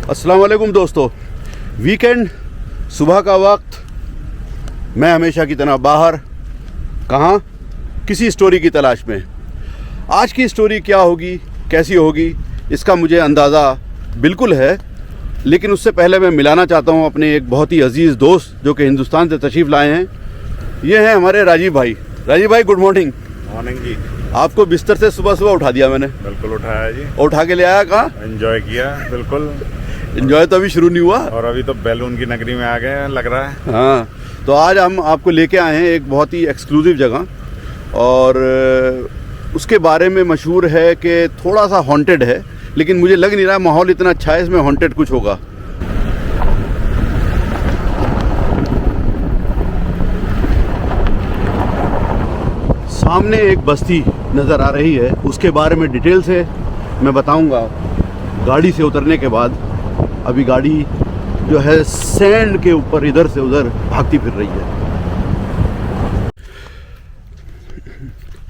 अस्सलाम वालेकुम दोस्तों। वीकेंड सुबह का वक्त, मैं हमेशा की तरह बाहर, कहाँ, किसी स्टोरी की तलाश में। आज की स्टोरी क्या होगी, कैसी होगी, इसका मुझे अंदाज़ा बिल्कुल है, लेकिन उससे पहले मैं मिलाना चाहता हूँ अपने एक बहुत ही अजीज़ दोस्त जो कि हिंदुस्तान से तशरीफ़ लाए हैं। ये हैं हमारे राजीव भाई। राजीव भाई, गुड मॉर्निंग। मॉर्निंग जी। आपको बिस्तर से सुबह सुबह उठा दिया मैंने। बिल्कुल उठाया जी। उठा के ले आया, कहाँ एंजॉय किया। बिल्कुल एंजॉय तो अभी शुरू नहीं हुआ, और अभी तो बैलून की नगरी में आ गए हैं, लग रहा है। हाँ, तो आज हम आपको लेके आए हैं एक बहुत ही एक्सक्लूसिव जगह, और उसके बारे में मशहूर है कि थोड़ा सा हॉन्टेड है, लेकिन मुझे लग नहीं रहा माहौल इतना अच्छा है इसमें हॉन्टेड कुछ होगा। सामने एक बस्ती नज़र आ रही है, उसके बारे में डिटेल से मैं बताऊंगा गाड़ी से उतरने के बाद। अभी गाड़ी जो है सैंड के ऊपर इधर से उधर भागती फिर रही है।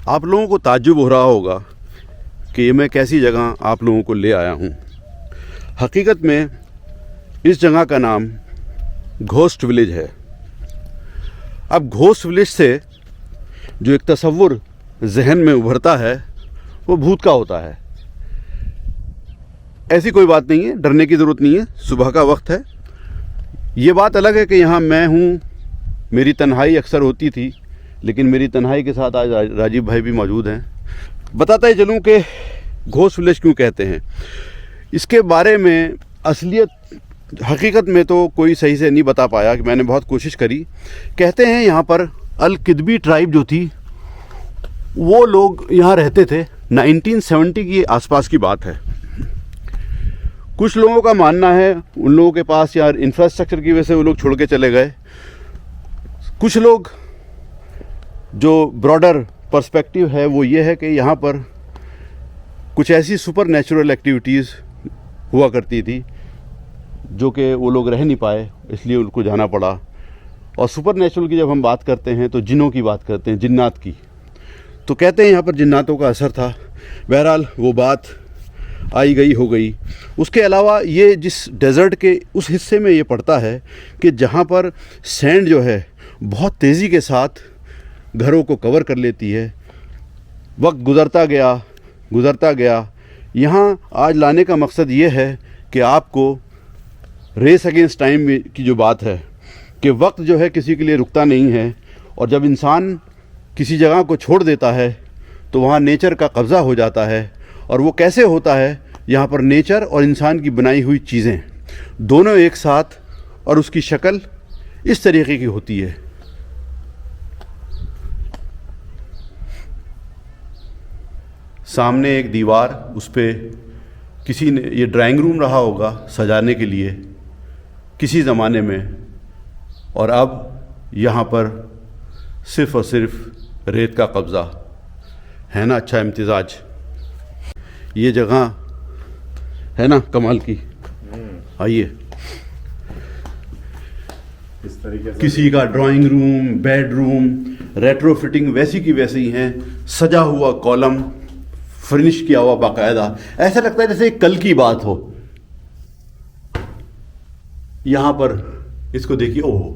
आप लोगों को ताज्जुब हो रहा होगा कि मैं कैसी जगह आप लोगों को ले आया हूँ। हकीकत में इस जगह का नाम घोस्ट विलेज है। अब घोस्ट विलेज से जो एक तसव्वुर जहन में उभरता है वो भूत का होता है। ऐसी कोई बात नहीं है, डरने की ज़रूरत नहीं है, सुबह का वक्त है। ये बात अलग है कि यहाँ मैं हूँ, मेरी तन्हाई अक्सर होती थी, लेकिन मेरी तन्हाई के साथ आज राजीव भाई भी मौजूद हैं। बताता ही चलूँ कि घोस्ट विलेज क्यों कहते हैं। इसके बारे में असलियत हकीकत में तो कोई सही से नहीं बता पाया, कि मैंने बहुत कोशिश करी। कहते हैं यहाँ पर अल किदबी ट्राइब जो थी वो लोग यहाँ रहते थे। 1970 की आसपास की बात है। कुछ लोगों का मानना है उन लोगों के पास यार इंफ्रास्ट्रक्चर की वजह से वो लोग छोड़ के चले गए। कुछ लोग जो ब्रॉडर पर्सपेक्टिव है वो ये है कि यहाँ पर कुछ ऐसी सुपर नेचुरल एक्टिविटीज़ हुआ करती थी जो कि वो लोग रह नहीं पाए, इसलिए उनको जाना पड़ा। और सुपर नेचुरल की जब हम बात करते हैं तो जिन्नों की बात करते हैं, जिन्नात की। तो कहते हैं यहाँ पर जिन्नातों का असर था। बहरहाल वो बात आई गई हो गई। उसके अलावा ये जिस डेज़र्ट के उस हिस्से में ये पड़ता है कि जहाँ पर सैंड जो है बहुत तेज़ी के साथ घरों को कवर कर लेती है। वक्त गुज़रता गया। यहाँ आज लाने का मकसद ये है कि आपको रेस अगेंस्ट टाइम की जो बात है कि वक्त जो है किसी के लिए रुकता नहीं है, और जब इंसान किसी जगह को छोड़ देता है तो वहाँ नेचर का कब्ज़ा हो जाता है। और वो कैसे होता है, यहाँ पर नेचर और इंसान की बनाई हुई चीज़ें दोनों एक साथ, और उसकी शक्ल इस तरीके की होती है। सामने एक दीवार, उस पे किसी ने, ये ड्राइंग रूम रहा होगा सजाने के लिए किसी ज़माने में, और अब यहाँ पर सिर्फ़ और सिर्फ रेत का कब्ज़ा है ना। अच्छा इम्तिज़ाज, ये जगह है ना कमाल की। आइए, इस तरीके से किसी का drawing room, bedroom, retro fitting वैसी की वैसे ही हैं। सजा हुआ कॉलम, फर्निश किया हुआ बाकायदा, ऐसा लगता है जैसे कल की बात हो। यहाँ पर इसको देखिए, ओह,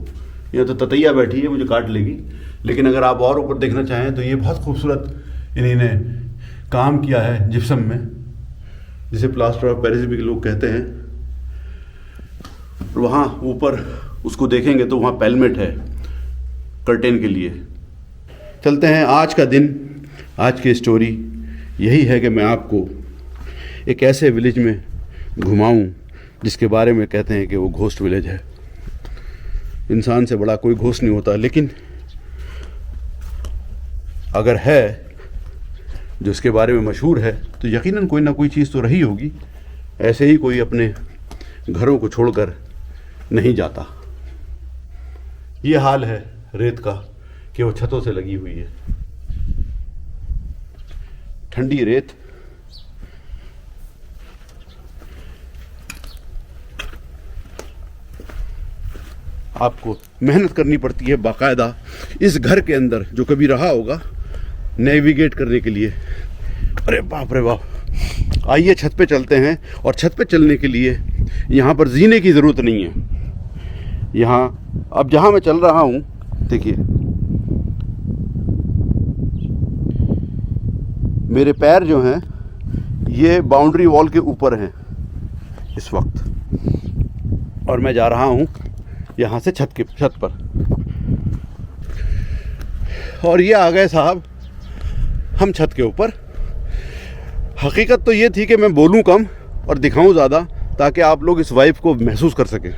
यहाँ तो ततैया बैठी है, मुझे काट लेगी। लेकिन अगर आप और ऊपर देखना चाहें तो ये बहुत खूबसूरत इन्होंने काम किया है जिप्सम में, जिसे प्लास्टर ऑफ पेरिस भी लोग कहते हैं। वहाँ ऊपर उसको देखेंगे तो वहाँ पेलमेट है कर्टेन के लिए। चलते हैं। आज का दिन, आज की स्टोरी यही है कि मैं आपको एक ऐसे विलेज में घुमाऊं जिसके बारे में कहते हैं कि वो घोस्ट विलेज है। इंसान से बड़ा कोई घोस्ट नहीं होता, लेकिन अगर है जो इसके बारे में मशहूर है तो यकीनन कोई ना कोई चीज़ तो रही होगी। ऐसे ही कोई अपने घरों को छोड़कर नहीं जाता। ये हाल है रेत का कि वो छतों से लगी हुई है, ठंडी रेत। आपको मेहनत करनी पड़ती है बाकायदा इस घर के अंदर, जो कभी रहा होगा, नेविगेट करने के लिए। अरे बाप रे बाप। आइए छत पे चलते हैं, और छत पे चलने के लिए यहाँ पर जीने की ज़रूरत नहीं है। यहाँ अब जहाँ मैं चल रहा हूँ, देखिए मेरे पैर जो हैं ये बाउंड्री वॉल के ऊपर हैं इस वक्त, और मैं जा रहा हूँ यहाँ से छत पर। और ये आ गए साहब हम छत के ऊपर। हकीकत तो ये थी कि मैं बोलूँ कम और दिखाऊँ ज़्यादा, ताकि आप लोग इस वाइब को महसूस कर सकें।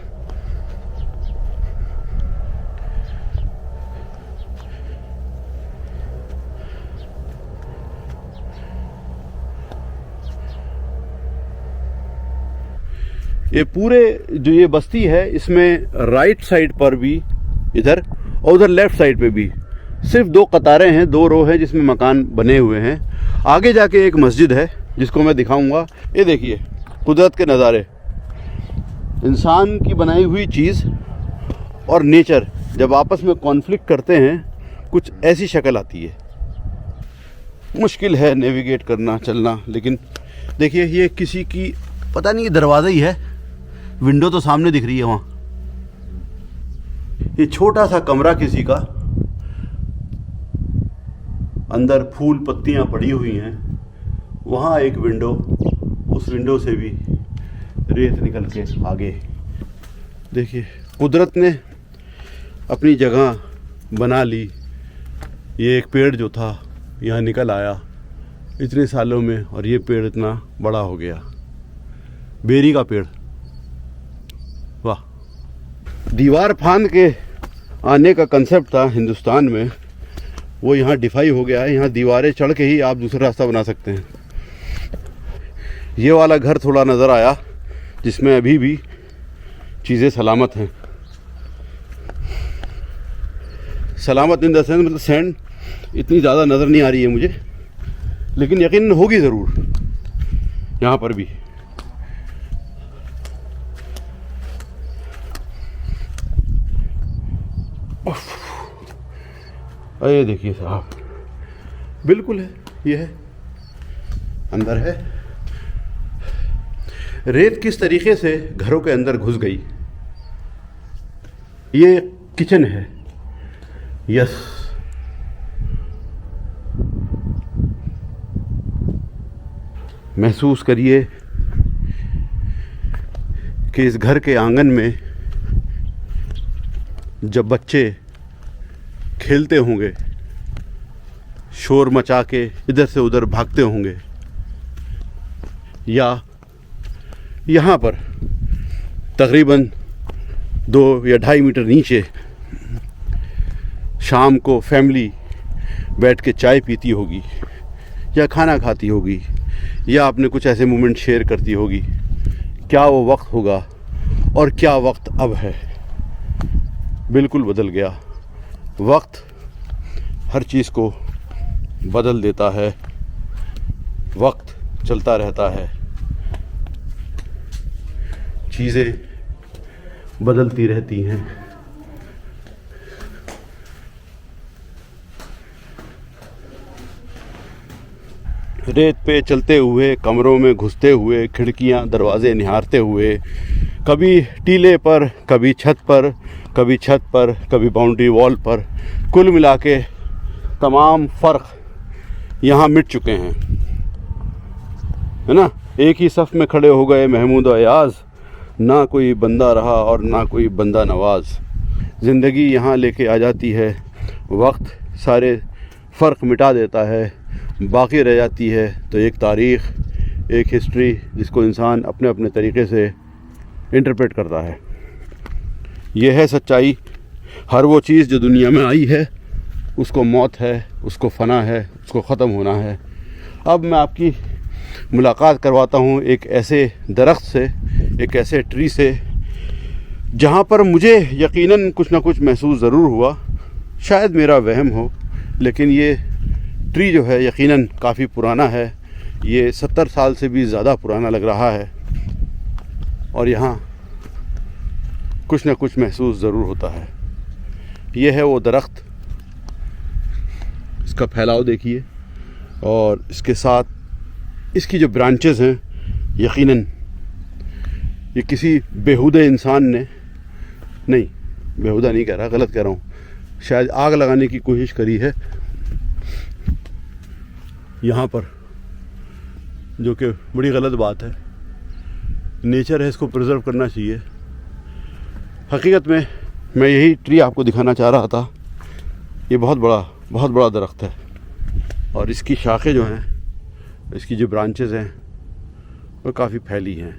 ये पूरे जो ये बस्ती है, इसमें राइट साइड पर भी इधर और उधर लेफ्ट साइड पे भी सिर्फ 2 कतारें हैं, 2 रो हैं जिसमें मकान बने हुए हैं। आगे जाके एक मस्जिद है जिसको मैं दिखाऊंगा। ये देखिए कुदरत के नज़ारे, इंसान की बनाई हुई चीज़ और नेचर जब आपस में कॉन्फ्लिक्ट करते हैं, कुछ ऐसी शक्ल आती है। मुश्किल है नेविगेट करना, चलना, लेकिन देखिए ये किसी की पता नहीं, ये दरवाज़ा ही है, विंडो तो सामने दिख रही है वहाँ। ये छोटा सा कमरा किसी का, अंदर फूल पत्तियाँ पड़ी हुई हैं। वहाँ एक विंडो, उस विंडो से भी रेत निकल के आगे। देखिए कुदरत ने अपनी जगह बना ली। ये एक पेड़ जो था यहाँ निकल आया इतने सालों में, और ये पेड़ इतना बड़ा हो गया, बेरी का पेड़। वाह, दीवार फांद के आने का कंसेप्ट था हिंदुस्तान में, वो यहाँ डिफाई हो गया है। यहाँ दीवारें चढ़ के ही आप दूसरा रास्ता बना सकते हैं। ये वाला घर थोड़ा नज़र आया जिसमें अभी भी चीज़ें सलामत हैं। सलामत इन द सेंस, मतलब सैंड इतनी ज़्यादा नज़र नहीं आ रही है मुझे, लेकिन यकीन होगी ज़रूर यहाँ पर भी। ये देखिए साहब, बिल्कुल है, ये है, अंदर है। रेत किस तरीके से घरों के अंदर घुस गई। ये किचन है, यस, महसूस करिए कि इस घर के आंगन में जब बच्चे खेलते होंगे, शोर मचा के इधर से उधर भागते होंगे, या यहाँ पर तकरीबन 2 या 2.5 मीटर नीचे शाम को फैमिली बैठ के चाय पीती होगी या खाना खाती होगी, या अपने कुछ ऐसे मोमेंट शेयर करती होगी। क्या वो वक्त होगा और क्या वक्त अब है, बिल्कुल बदल गया। वक्त हर चीज़ को बदल देता है, वक्त चलता रहता है, चीज़ें बदलती रहती हैं। रेत पे चलते हुए, कमरों में घुसते हुए, खिड़कियां दरवाजे निहारते हुए, कभी टीले पर, कभी छत पर, कभी छत पर, कभी बाउंड्री वॉल पर, कुल मिला के तमाम फ़र्क यहाँ मिट चुके हैं, है ना। एक ही सफ़ में खड़े हो गए महमूद और अयाज़, ना कोई बंदा रहा और ना कोई बंदा नवाज। ज़िंदगी यहाँ लेके आ जाती है, वक्त सारे फ़र्क मिटा देता है, बाकी रह जाती है तो एक तारीख़, एक हिस्ट्री जिसको इंसान अपने अपने तरीक़े से इंटरप्रेट करता है। यह है सच्चाई। हर वो चीज़ जो दुनिया में आई है उसको मौत है, उसको फ़ना है, उसको ख़त्म होना है। अब मैं आपकी मुलाकात करवाता हूँ एक ऐसे दरख्त से, एक ऐसे ट्री से जहाँ पर मुझे यकीनन कुछ ना कुछ महसूस ज़रूर हुआ। शायद मेरा वहम हो, लेकिन ये ट्री जो है यकीनन काफ़ी पुराना है। ये 70 साल से भी ज़्यादा पुराना लग रहा है, और यहाँ कुछ ना कुछ महसूस ज़रूर होता है। ये है वो दरख्त, इसका फैलाव देखिए, और इसके साथ इसकी जो ब्रांचेस हैं यकीनन ये किसी बेहुदे इंसान ने, नहीं बेहुदा नहीं कह रहा, गलत कह रहा हूँ, शायद आग लगाने की कोशिश करी है यहाँ पर, जो कि बड़ी गलत बात है। नेचर है, इसको प्रिजर्व करना चाहिए। हकीकत में मैं यही ट्री आपको दिखाना चाह रहा था। ये बहुत बड़ा दरख्त है और इसकी शाखें जो हैं, इसकी जो ब्रांचेस हैं वो काफ़ी फैली हैं।